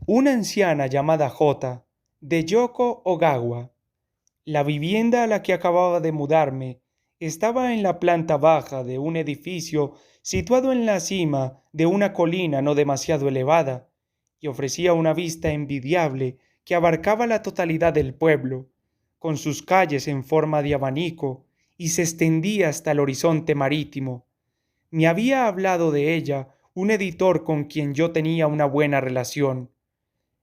una anciana llamada Jota, de Yoko Ogawa. La vivienda a la que acababa de mudarme estaba en la planta baja de un edificio situado en la cima de una colina no demasiado elevada, y ofrecía una vista envidiable que abarcaba la totalidad del pueblo, con sus calles en forma de abanico, y se extendía hasta el horizonte marítimo. Me había hablado de ella un editor con quien yo tenía una buena relación.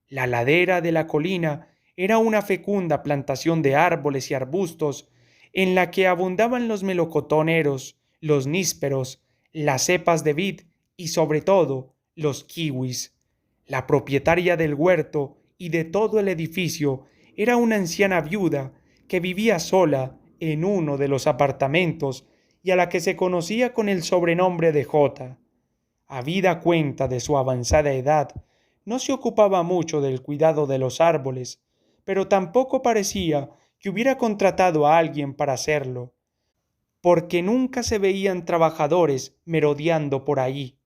La ladera de la colina era una fecunda plantación de árboles y arbustos en la que abundaban los melocotoneros, los nísperos, las cepas de vid y sobre todo los kiwis. La propietaria del huerto y de todo el edificio era una anciana viuda que vivía sola en uno de los apartamentos y a la que se conocía con el sobrenombre de Jota. Habida cuenta de su avanzada edad, no se ocupaba mucho del cuidado de los árboles, pero tampoco parecía que hubiera contratado a alguien para hacerlo, porque nunca se veían trabajadores merodeando por ahí.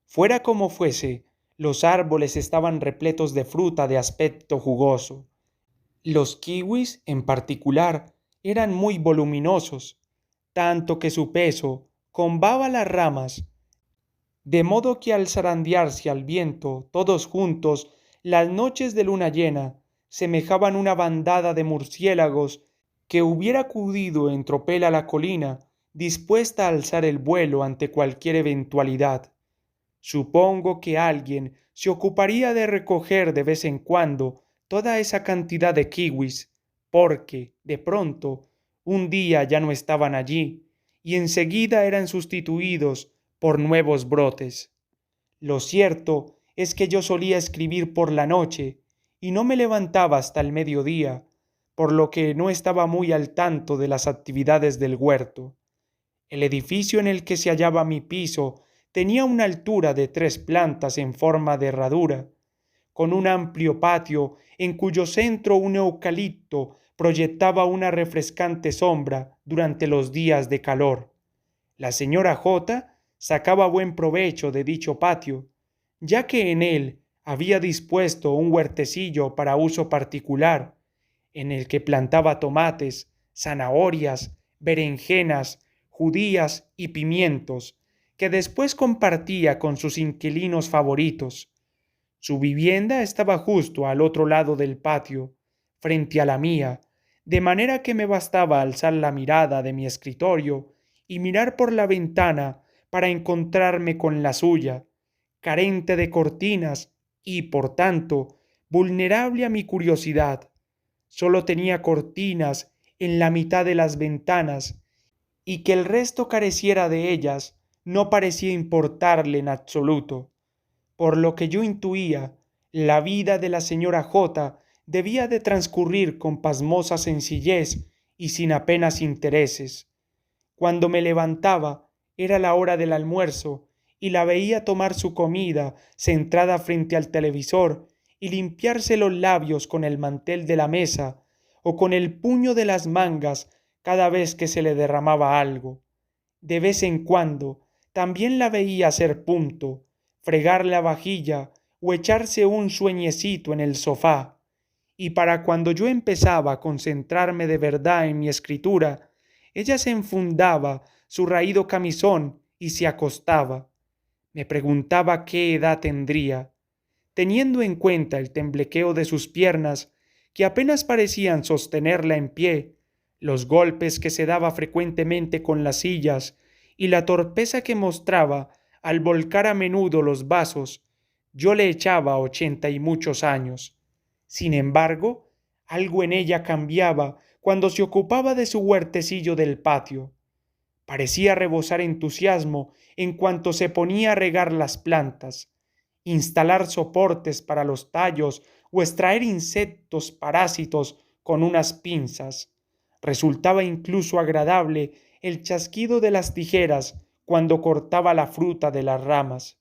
Fuera como fuese, los árboles estaban repletos de fruta de aspecto jugoso. Los kiwis, en particular, eran muy voluminosos, tanto que su peso combaba las ramas, de modo que al zarandearse al viento todos juntos, las noches de luna llena semejaban una bandada de murciélagos que hubiera acudido en tropel a la colina, dispuesta a alzar el vuelo ante cualquier eventualidad. Supongo que alguien se ocuparía de recoger de vez en cuando toda esa cantidad de kiwis, porque, de pronto, un día ya no estaban allí, y enseguida eran sustituidos por nuevos brotes. Lo cierto es que yo solía escribir por la noche, y no me levantaba hasta el mediodía, por lo que no estaba muy al tanto de las actividades del huerto. El edificio en el que se hallaba mi piso tenía una altura de 3 plantas en forma de herradura, con un amplio patio en cuyo centro un eucalipto proyectaba una refrescante sombra durante los días de calor. La señora J sacaba buen provecho de dicho patio, ya que en él había dispuesto un huertecillo para uso particular, en el que plantaba tomates, zanahorias, berenjenas, judías y pimientos, que después compartía con sus inquilinos favoritos. Su vivienda estaba justo al otro lado del patio, frente a la mía, de manera que me bastaba alzar la mirada de mi escritorio y mirar por la ventana para encontrarme con la suya, carente de cortinas y, por tanto, vulnerable a mi curiosidad. Solo tenía cortinas en la mitad de las ventanas, y que el resto careciera de ellas no parecía importarle en absoluto, por lo que yo intuía, la vida de la señora J debía de transcurrir con pasmosa sencillez y sin apenas intereses. Cuando me levantaba era la hora del almuerzo y la veía tomar su comida centrada frente al televisor y limpiarse los labios con el mantel de la mesa o con el puño de las mangas cada vez que se le derramaba algo. De vez en cuando también la veía hacer punto, fregar la vajilla o echarse un sueñecito en el sofá, y para cuando yo empezaba a concentrarme de verdad en mi escritura, ella se enfundaba su raído camisón y se acostaba. Me preguntaba qué edad tendría, teniendo en cuenta el temblequeo de sus piernas, que apenas parecían sostenerla en pie, los golpes que se daba frecuentemente con las sillas y la torpeza que mostraba al volcar a menudo los vasos. Yo le echaba 80 y muchos años. Sin embargo, algo en ella cambiaba cuando se ocupaba de su huertecillo del patio. Parecía rebosar entusiasmo en cuanto se ponía a regar las plantas, instalar soportes para los tallos o extraer insectos parásitos con unas pinzas. Resultaba incluso agradable el chasquido de las tijeras cuando cortaba la fruta de las ramas.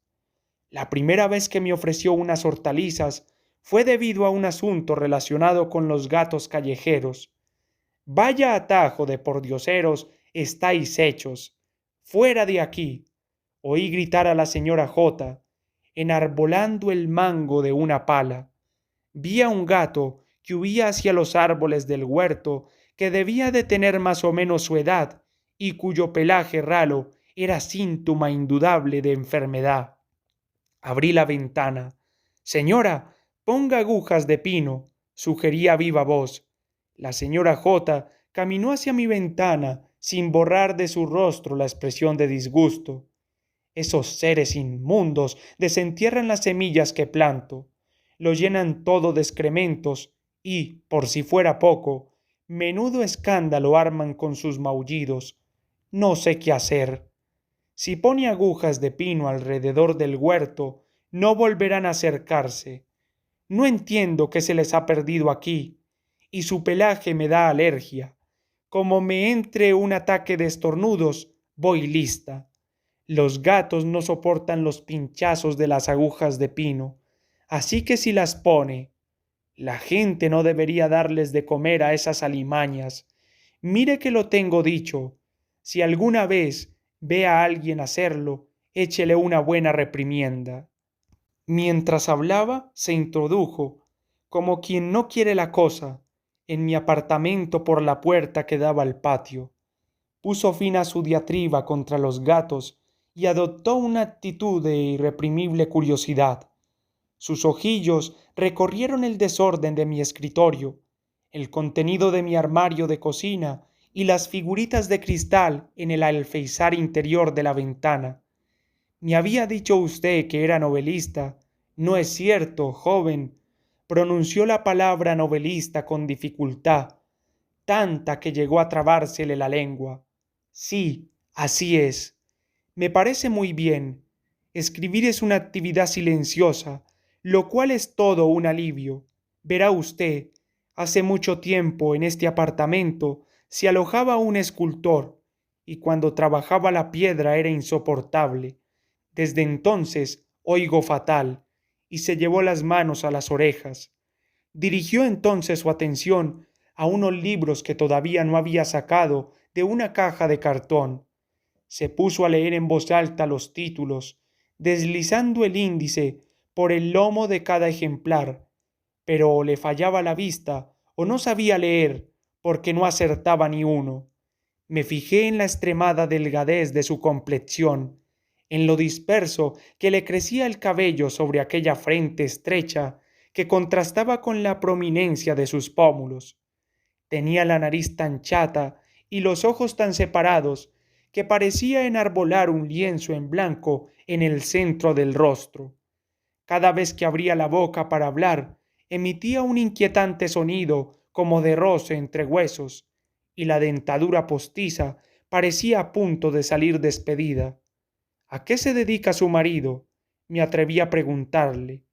La primera vez que me ofreció unas hortalizas fue debido a un asunto relacionado con los gatos callejeros. Vaya atajo de pordioseros estáis hechos. Fuera de aquí. Oí gritar a la señora J. enarbolando el mango de una pala. Vi a un gato que huía hacia los árboles del huerto, que debía de tener más o menos su edad, y cuyo pelaje ralo era síntoma indudable de enfermedad. Abrí la ventana. Señora, ponga agujas de pino, sugerí a viva voz. La señora J. caminó hacia mi ventana sin borrar de su rostro la expresión de disgusto. Esos seres inmundos desentierran las semillas que planto, lo llenan todo de excrementos y, por si fuera poco, menudo escándalo arman con sus maullidos. No sé qué hacer. Si pone agujas de pino alrededor del huerto, no volverán a acercarse. No entiendo qué se les ha perdido aquí, y su pelaje me da alergia. Como me entre un ataque de estornudos, voy lista. Los gatos no soportan los pinchazos de las agujas de pino, así que si las pone, la gente no debería darles de comer a esas alimañas. Mire que lo tengo dicho. Si alguna vez ve a alguien hacerlo, échele una buena reprimienda. Mientras hablaba, se introdujo, como quien no quiere la cosa, en mi apartamento por la puerta que daba al patio. Puso fin a su diatriba contra los gatos y adoptó una actitud de irreprimible curiosidad. Sus ojillos recorrieron el desorden de mi escritorio, el contenido de mi armario de cocina y las figuritas de cristal en el alféizar interior de la ventana. Me había dicho usted que era novelista. No es cierto, joven. Pronunció la palabra novelista con dificultad, tanta que llegó a trabársele la lengua. Sí, así es. Me parece muy bien. Escribir es una actividad silenciosa, lo cual es todo un alivio. Verá usted, hace mucho tiempo en este apartamento se alojaba un escultor, y cuando trabajaba la piedra era insoportable. Desde entonces oigo fatal, y se llevó las manos a las orejas. Dirigió entonces su atención a unos libros que todavía no había sacado de una caja de cartón. Se puso a leer en voz alta los títulos, deslizando el índice por el lomo de cada ejemplar, pero o le fallaba la vista o no sabía leer porque no acertaba ni uno. Me fijé en la extremada delgadez de su complexión, en lo disperso que le crecía el cabello sobre aquella frente estrecha que contrastaba con la prominencia de sus pómulos. Tenía la nariz tan chata y los ojos tan separados que parecía enarbolar un lienzo en blanco en el centro del rostro. Cada vez que abría la boca para hablar, emitía un inquietante sonido como de roce entre huesos, y la dentadura postiza parecía a punto de salir despedida. ¿A qué se dedica su marido? Me atreví a preguntarle.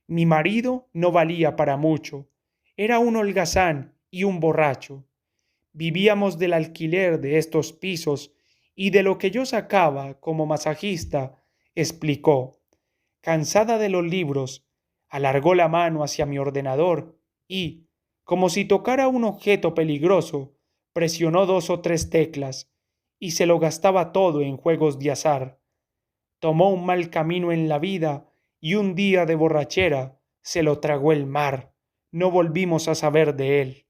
Mi marido no valía para mucho. Era un holgazán y un borracho. Vivíamos del alquiler de estos pisos y de lo que yo sacaba como masajista, explicó. Cansada de los libros, alargó la mano hacia mi ordenador y, como si tocara un objeto peligroso, presionó 2 o 3 teclas y se lo gastaba todo en juegos de azar. Tomó un mal camino en la vida y un día de borrachera se lo tragó el mar. No volvimos a saber de él.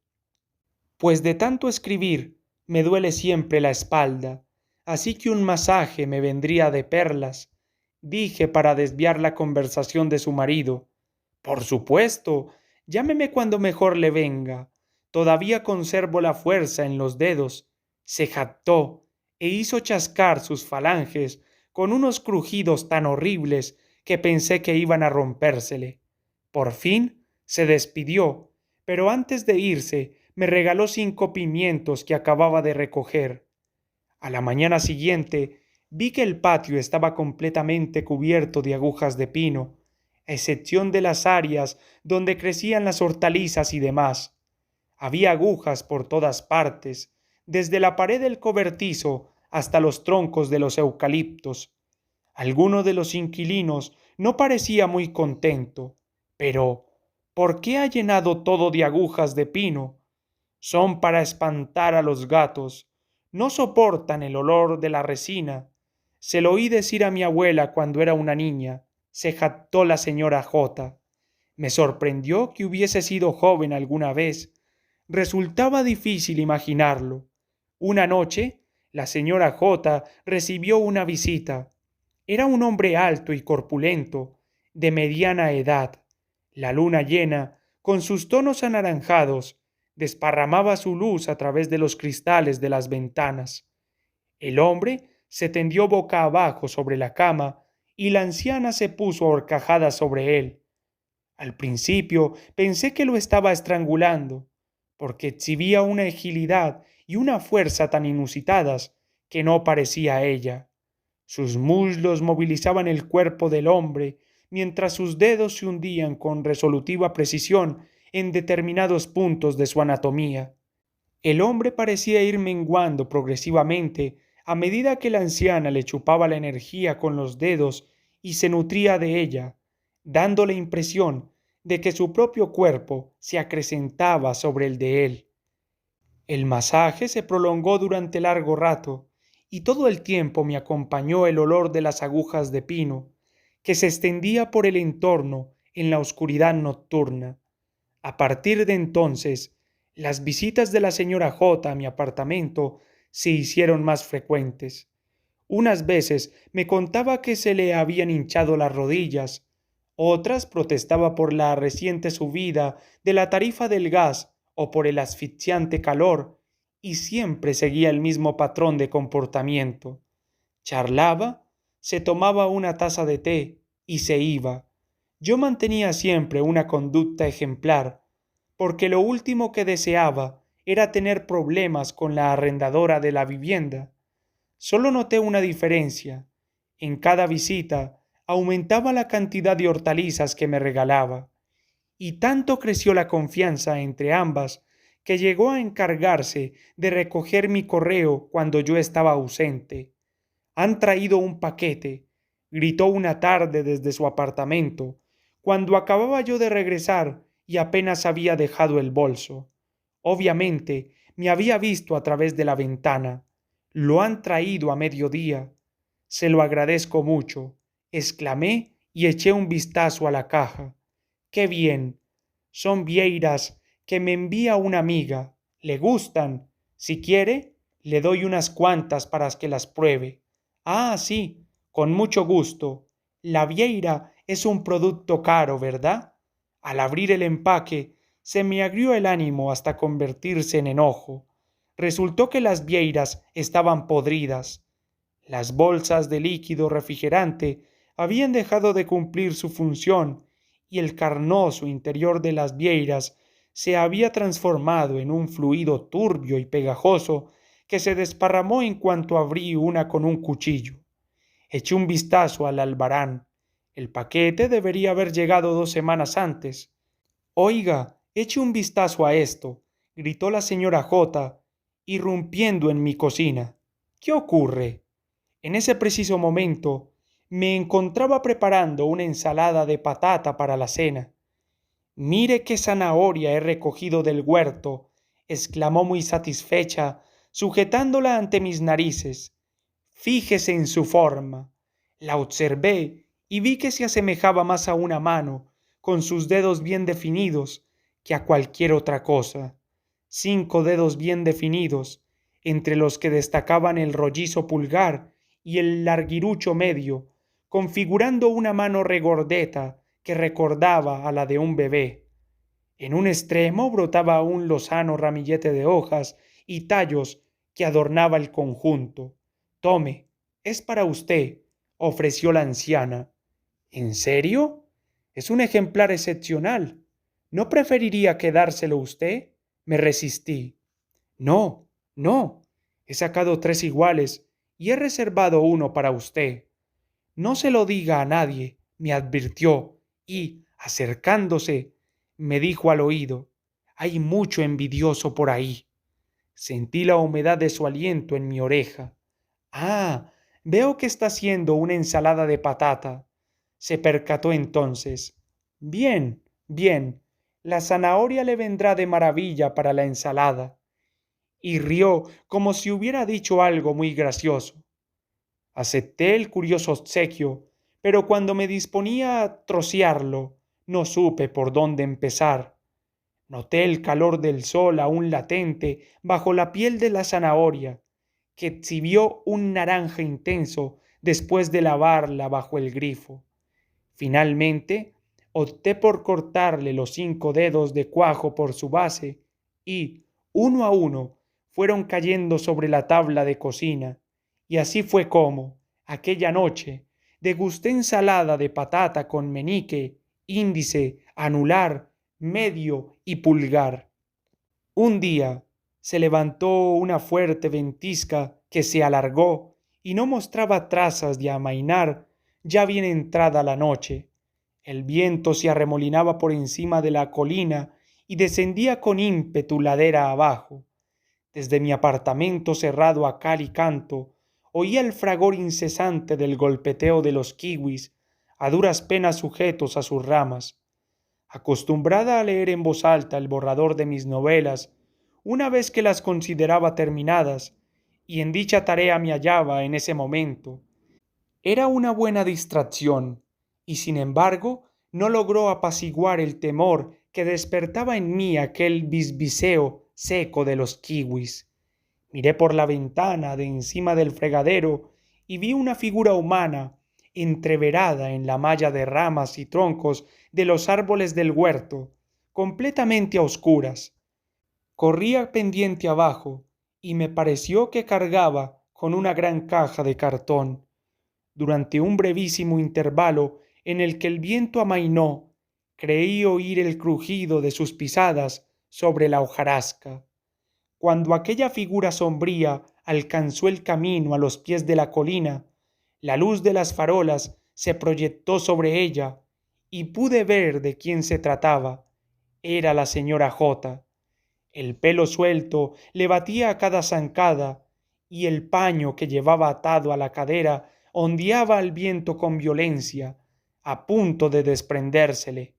Pues de tanto escribir me duele siempre la espalda, así que un masaje me vendría de perlas, dije para desviar la conversación de su marido. Por supuesto, llámeme cuando mejor le venga. Todavía conservo la fuerza en los dedos. Se jactó e hizo chascar sus falanges con unos crujidos tan horribles que pensé que iban a rompérsele. Por fin se despidió, pero antes de irse me regaló 5 pimientos que acababa de recoger. A la mañana siguiente vi que el patio estaba completamente cubierto de agujas de pino, a excepción de las áreas donde crecían las hortalizas y demás. Había agujas por todas partes, desde la pared del cobertizo hasta los troncos de los eucaliptos. Alguno de los inquilinos no parecía muy contento, pero ¿por qué ha llenado todo de agujas de pino? Son para espantar a los gatos. No soportan el olor de la resina. Se lo oí decir a mi abuela cuando era una niña. se jactó la señora J. Me sorprendió que hubiese sido joven alguna vez. Resultaba difícil imaginarlo. Una noche, la señora J. recibió una visita. Era un hombre alto y corpulento, de mediana edad. La luna llena, con sus tonos anaranjados, desparramaba su luz a través de los cristales de las ventanas. El hombre se tendió boca abajo sobre la cama y la anciana se puso a horcajadas sobre él. Al principio pensé que lo estaba estrangulando, porque exhibía una agilidad y una fuerza tan inusitadas que no parecía ella. Sus muslos movilizaban el cuerpo del hombre, mientras sus dedos se hundían con resolutiva precisión en determinados puntos de su anatomía. El hombre parecía ir menguando progresivamente a medida que la anciana le chupaba la energía con los dedos y se nutría de ella, dando la impresión de que su propio cuerpo se acrecentaba sobre el de él. El masaje se prolongó durante largo rato, y todo el tiempo me acompañó el olor de las agujas de pino, que se extendía por el entorno en la oscuridad nocturna. A partir de entonces, las visitas de la señora J a mi apartamento se hicieron más frecuentes. Unas veces me contaba que se le habían hinchado las rodillas, otras protestaba por la reciente subida de la tarifa del gas o por el asfixiante calor, y siempre seguía el mismo patrón de comportamiento. Charlaba, se tomaba una taza de té y se iba. Yo mantenía siempre una conducta ejemplar, porque lo último que deseaba era tener problemas con la arrendadora de la vivienda. Solo noté una diferencia. En cada visita aumentaba la cantidad de hortalizas que me regalaba, y tanto creció la confianza entre ambas que llegó a encargarse de recoger mi correo cuando yo estaba ausente. Han traído un paquete, gritó una tarde desde su apartamento, cuando acababa yo de regresar y apenas había dejado el bolso. Obviamente me había visto a través de la ventana. Lo han traído a mediodía. Se lo agradezco mucho, exclamé y eché un vistazo a la caja. ¡Qué bien! Son vieiras que me envía una amiga. ¿Le gustan? Si quiere, le doy unas cuantas para que las pruebe. Ah, sí, con mucho gusto. La vieira es un producto caro, ¿verdad? Al abrir el empaque, se me agrió el ánimo hasta convertirse en enojo. Resultó que las vieiras estaban podridas. Las bolsas de líquido refrigerante habían dejado de cumplir su función y el carnoso interior de las vieiras se había transformado en un fluido turbio y pegajoso que se desparramó en cuanto abrí una con un cuchillo. Eché un vistazo al albarán. El paquete debería haber llegado 2 semanas antes. Oiga, eche un vistazo a esto, gritó la señora J, irrumpiendo en mi cocina. ¿Qué ocurre? En ese preciso momento me encontraba preparando una ensalada de patata para la cena. Mire qué zanahoria he recogido del huerto, exclamó muy satisfecha, sujetándola ante mis narices. Fíjese en su forma. La observé y vi que se asemejaba más a una mano, con sus dedos bien definidos, que a cualquier otra cosa. 5 dedos bien definidos, entre los que destacaban el rollizo pulgar y el larguirucho medio, configurando una mano regordeta que recordaba a la de un bebé. En un extremo brotaba un lozano ramillete de hojas y tallos que adornaba el conjunto. Tome, es para usted, ofreció la anciana. ¿En serio? Es un ejemplar excepcional. ¿No preferiría quedárselo usted? Me resistí. No, no. He sacado 3 iguales y he reservado uno para usted. No se lo diga a nadie, me advirtió, y, acercándose, me dijo al oído, hay mucho envidioso por ahí. Sentí la humedad de su aliento en mi oreja. Ah, veo que está haciendo una ensalada de patata. Se percató entonces. Bien, bien, la zanahoria le vendrá de maravilla para la ensalada. Y rió como si hubiera dicho algo muy gracioso. Acepté el curioso obsequio, pero cuando me disponía a trocearlo, no supe por dónde empezar. Noté el calor del sol aún latente bajo la piel de la zanahoria, que exhibió un naranja intenso después de lavarla bajo el grifo. Finalmente, opté por cortarle los 5 dedos de cuajo por su base y, uno a uno, fueron cayendo sobre la tabla de cocina, y así fue como, aquella noche, degusté ensalada de patata con meñique, índice, anular, medio y pulgar. Un día se levantó una fuerte ventisca que se alargó y no mostraba trazas de amainar ya bien entrada la noche. El viento se arremolinaba por encima de la colina y descendía con ímpetu ladera abajo. Desde mi apartamento cerrado a cal y canto, oía el fragor incesante del golpeteo de los kiwis, a duras penas sujetos a sus ramas. Acostumbrada a leer en voz alta el borrador de mis novelas, una vez que las consideraba terminadas, y en dicha tarea me hallaba en ese momento, era una buena distracción, y sin embargo no logró apaciguar el temor que despertaba en mí aquel bisbiseo seco de los kiwis. Miré por la ventana de encima del fregadero y vi una figura humana entreverada en la malla de ramas y troncos de los árboles del huerto, completamente a oscuras. Corría pendiente abajo y me pareció que cargaba con una gran caja de cartón. Durante un brevísimo intervalo en el que el viento amainó, creí oír el crujido de sus pisadas sobre la hojarasca. Cuando aquella figura sombría alcanzó el camino a los pies de la colina, la luz de las farolas se proyectó sobre ella y pude ver de quién se trataba. Era la señora J. El pelo suelto le batía a cada zancada y el paño que llevaba atado a la cadera ondeaba al viento con violencia, a punto de desprendérsele.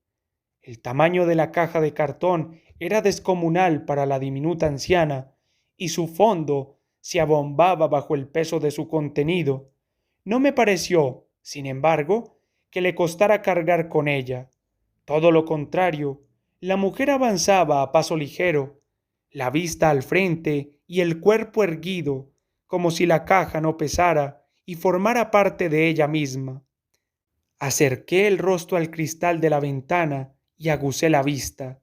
El tamaño de la caja de cartón era descomunal para la diminuta anciana, y su fondo se abombaba bajo el peso de su contenido. No me pareció, sin embargo, que le costara cargar con ella. Todo lo contrario, la mujer avanzaba a paso ligero, la vista al frente y el cuerpo erguido, como si la caja no pesara y formara parte de ella misma. Acerqué el rostro al cristal de la ventana y aguzé la vista.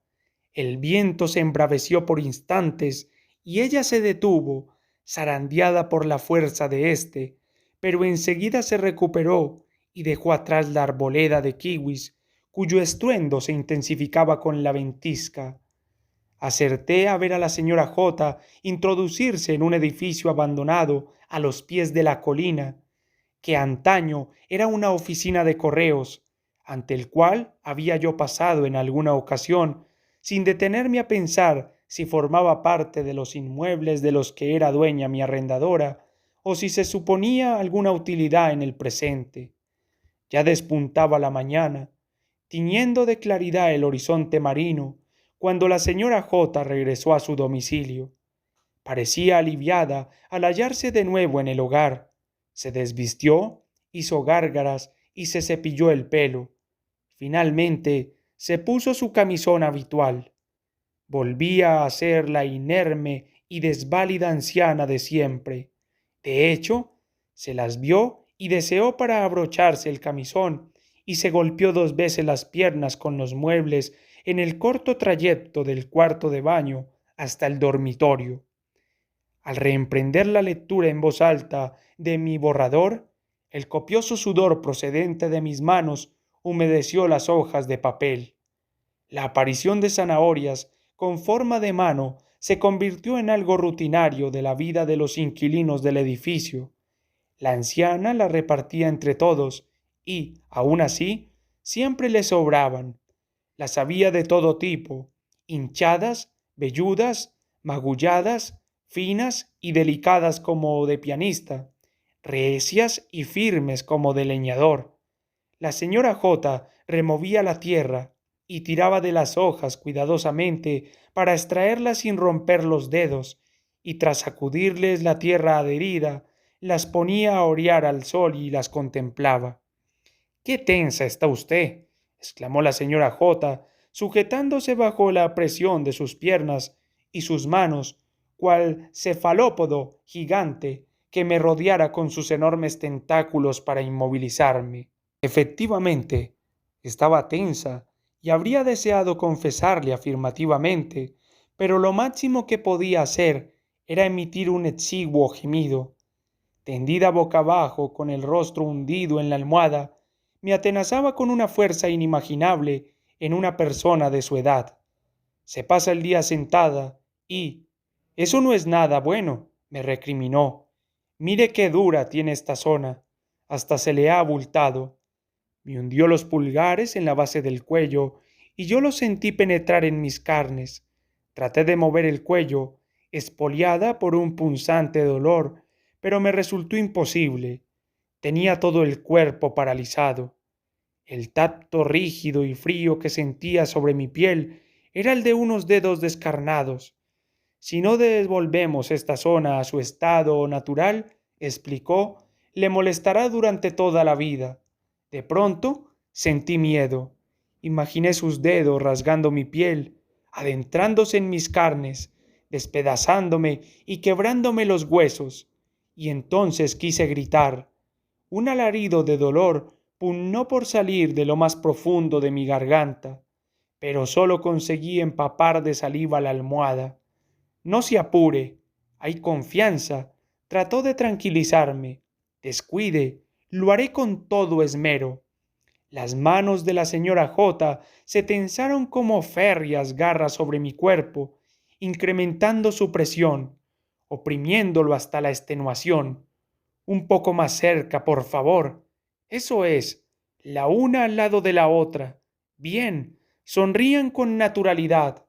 El viento se embraveció por instantes y ella se detuvo, zarandeada por la fuerza de éste, pero enseguida se recuperó y dejó atrás la arboleda de kiwis, cuyo estruendo se intensificaba con la ventisca. Acerté a ver a la señora J introducirse en un edificio abandonado a los pies de la colina, que antaño era una oficina de correos, ante el cual había yo pasado en alguna ocasión, sin detenerme a pensar si formaba parte de los inmuebles de los que era dueña mi arrendadora, o si se suponía alguna utilidad en el presente. Ya despuntaba la mañana, tiñendo de claridad el horizonte marino, cuando la señora J regresó a su domicilio. Parecía aliviada al hallarse de nuevo en el hogar. Se desvistió, hizo gárgaras y se cepilló el pelo. Finalmente se puso su camisón habitual. Volvía a ser la inerme y desválida anciana de siempre. De hecho, se las vio y deseó para abrocharse el camisón y se golpeó 2 veces las piernas con los muebles en el corto trayecto del cuarto de baño hasta el dormitorio. Al reemprender la lectura en voz alta de mi borrador, el copioso sudor procedente de mis manos humedeció las hojas de papel. La aparición de zanahorias con forma de mano se convirtió en algo rutinario de la vida de los inquilinos del edificio. La anciana las repartía entre todos y, aun así, siempre le sobraban. Las había de todo tipo, hinchadas, velludas, magulladas, finas y delicadas como de pianista, recias y firmes como de leñador. La señora J removía la tierra y tiraba de las hojas cuidadosamente para extraerlas sin romper los dedos, y tras sacudirles la tierra adherida, las ponía a orear al sol y las contemplaba. «¡Qué tensa está usted!», exclamó la señora J, sujetándose bajo la presión de sus piernas y sus manos, cual cefalópodo gigante que me rodeara con sus enormes tentáculos para inmovilizarme. Efectivamente, estaba tensa y habría deseado confesarle afirmativamente, pero lo máximo que podía hacer era emitir un exiguo gemido. Tendida boca abajo, con el rostro hundido en la almohada, me atenazaba con una fuerza inimaginable en una persona de su edad. Se pasa el día sentada y «Eso no es nada bueno», me recriminó. «Mire qué dura tiene esta zona. Hasta se le ha abultado». Me hundió los pulgares en la base del cuello y yo los sentí penetrar en mis carnes. Traté de mover el cuello, espoliada por un punzante dolor, pero me resultó imposible. Tenía todo el cuerpo paralizado. El tacto rígido y frío que sentía sobre mi piel era el de unos dedos descarnados. «Si no devolvemos esta zona a su estado natural», explicó, «le molestará durante toda la vida». De pronto sentí miedo. Imaginé sus dedos rasgando mi piel, adentrándose en mis carnes, despedazándome y quebrándome los huesos. Y entonces quise gritar. Un alarido de dolor pugnó por salir de lo más profundo de mi garganta, pero solo conseguí empapar de saliva la almohada. «No se apure, hay confianza», trató de tranquilizarme. «Descuide, lo haré con todo esmero». Las manos de la señora J se tensaron como férreas garras sobre mi cuerpo, incrementando su presión, oprimiéndolo hasta la extenuación. «Un poco más cerca, por favor. Eso es, la una al lado de la otra. Bien, sonrían con naturalidad».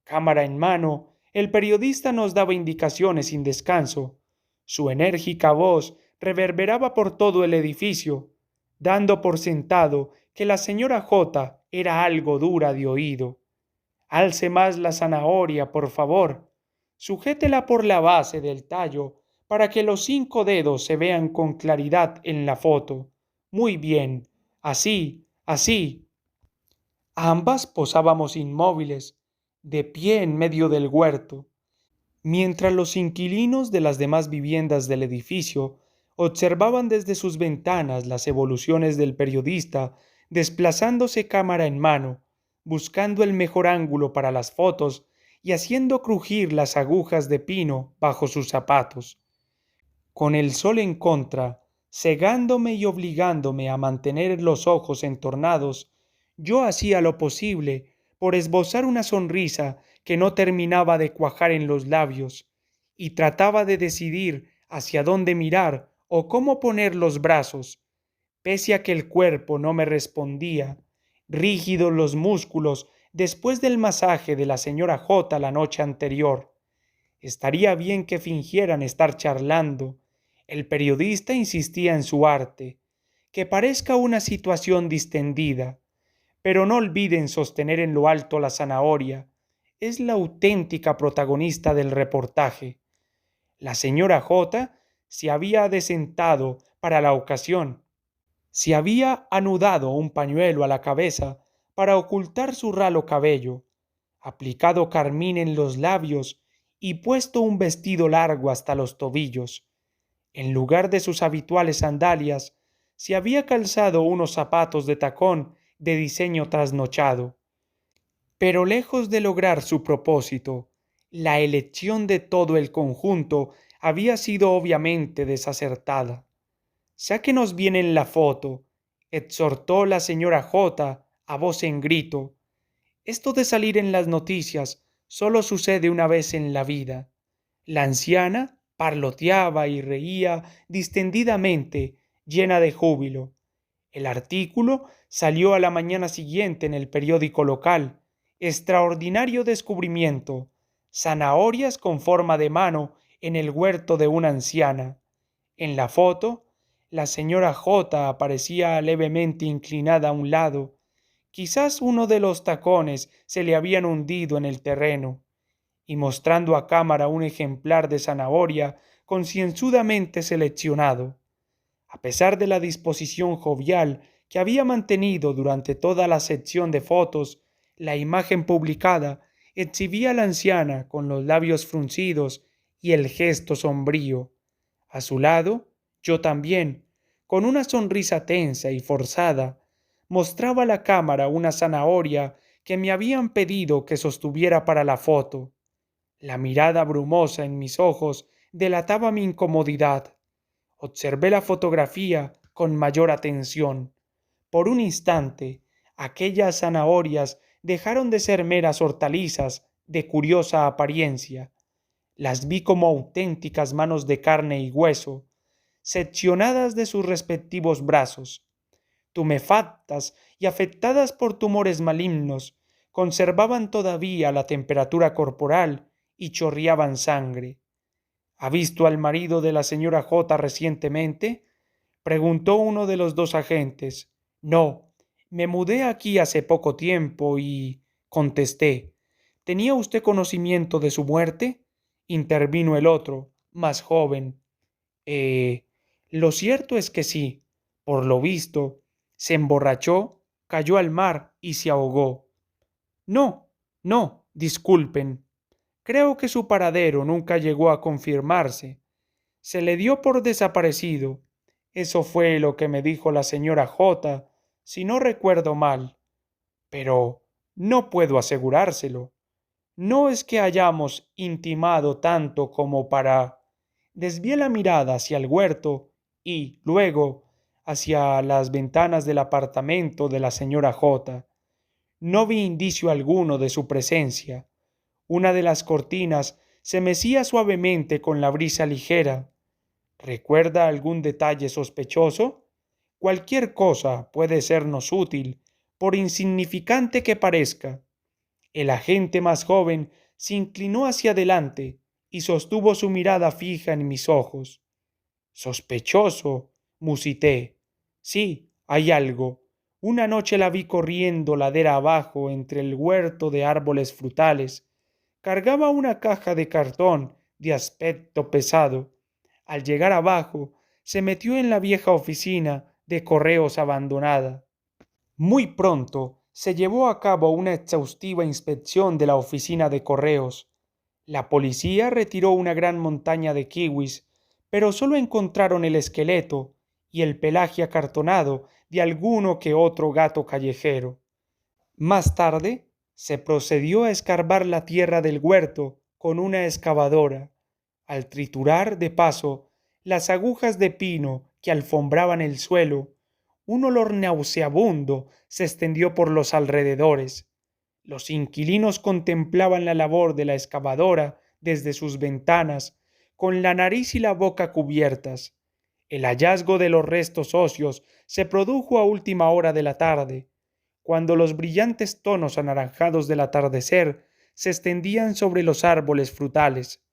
Cámara en mano, el periodista nos daba indicaciones sin descanso. Su enérgica voz reverberaba por todo el edificio, dando por sentado que la señora J era algo dura de oído. «Alce más la zanahoria, por favor. Sujétela por la base del tallo para que los 5 dedos se vean con claridad en la foto. Muy bien. Así, así». Ambas posábamos inmóviles, de pie en medio del huerto, mientras los inquilinos de las demás viviendas del edificio observaban desde sus ventanas las evoluciones del periodista desplazándose cámara en mano, buscando el mejor ángulo para las fotos y haciendo crujir las agujas de pino bajo sus zapatos. Con el sol en contra, cegándome y obligándome a mantener los ojos entornados, yo hacía lo posible por esbozar una sonrisa que no terminaba de cuajar en los labios, y trataba de decidir hacia dónde mirar o cómo poner los brazos, pese a que el cuerpo no me respondía, rígidos los músculos después del masaje de la señora J la noche anterior. Estaría bien que fingieran estar charlando. El periodista insistía en su arte, que parezca una situación distendida, pero no olviden sostener en lo alto la zanahoria. Es la auténtica protagonista del reportaje. La señora J se había adesentado para la ocasión. Se había anudado un pañuelo a la cabeza para ocultar su ralo cabello, aplicado carmín en los labios y puesto un vestido largo hasta los tobillos. En lugar de sus habituales sandalias, se había calzado unos zapatos de tacón de diseño trasnochado. Pero lejos de lograr su propósito, la elección de todo el conjunto había sido obviamente desacertada. «Sáquenos bien en la foto», exhortó la señora J a voz en grito. «Esto de salir en las noticias solo sucede una vez en la vida». La anciana parloteaba y reía distendidamente, llena de júbilo. El artículo salió a la mañana siguiente en el periódico local. «Extraordinario descubrimiento. Zanahorias con forma de mano en el huerto de una anciana». En la foto, la señora J aparecía levemente inclinada a un lado. Quizás uno de los tacones se le habían hundido en el terreno, y mostrando a cámara un ejemplar de zanahoria concienzudamente seleccionado. A pesar de la disposición jovial que había mantenido durante toda la sección de fotos, la imagen publicada exhibía a la anciana con los labios fruncidos y el gesto sombrío. A su lado, yo también, con una sonrisa tensa y forzada, mostraba a la cámara una zanahoria que me habían pedido que sostuviera para la foto. La mirada brumosa en mis ojos delataba mi incomodidad. Observé la fotografía con mayor atención. Por un instante, aquellas zanahorias dejaron de ser meras hortalizas de curiosa apariencia. Las vi como auténticas manos de carne y hueso, seccionadas de sus respectivos brazos. Tumefactas y afectadas por tumores malignos, conservaban todavía la temperatura corporal y chorreaban sangre. ¿Ha visto al marido de la señora J recientemente? Preguntó uno de los dos agentes. No, me mudé aquí hace poco tiempo y... contesté. ¿Tenía usted conocimiento de su muerte? Intervino el otro, más joven. Eh, lo cierto es que sí. Por lo visto, se emborrachó, cayó al mar y se ahogó. No, no, disculpen. Creo que su paradero nunca llegó a confirmarse. Se le dio por desaparecido. Eso fue lo que me dijo la señora J, si no recuerdo mal. Pero no puedo asegurárselo. No es que hayamos intimado tanto como para... Desvié la mirada hacia el huerto y, luego, hacia las ventanas del apartamento de la señora J. No vi indicio alguno de su presencia. Una de las cortinas se mecía suavemente con la brisa ligera. ¿Recuerda algún detalle sospechoso? Cualquier cosa puede sernos útil, por insignificante que parezca. El agente más joven se inclinó hacia adelante y sostuvo su mirada fija en mis ojos. Sospechoso, musité. Sí, hay algo. Una noche la vi corriendo ladera abajo entre el huerto de árboles frutales. Cargaba una caja de cartón de aspecto pesado. Al llegar abajo, se metió en la vieja oficina de correos abandonada. Muy pronto se llevó a cabo una exhaustiva inspección de la oficina de correos. La policía retiró una gran montaña de kiwis, pero solo encontraron el esqueleto y el pelaje acartonado de alguno que otro gato callejero. Más tarde se procedió a escarbar la tierra del huerto con una excavadora. Al triturar de paso las agujas de pino que alfombraban el suelo, un olor nauseabundo se extendió por los alrededores. Los inquilinos contemplaban la labor de la excavadora desde sus ventanas, con la nariz y la boca cubiertas. El hallazgo de los restos óseos se produjo a última hora de la tarde, cuando los brillantes tonos anaranjados del atardecer se extendían sobre los árboles frutales.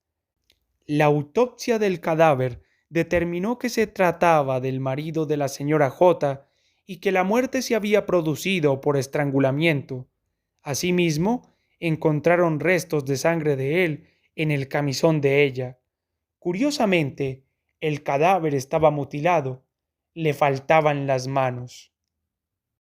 La autopsia del cadáver determinó que se trataba del marido de la señora J y que la muerte se había producido por estrangulamiento. Asimismo, encontraron restos de sangre de él en el camisón de ella. Curiosamente, el cadáver estaba mutilado, le faltaban las manos.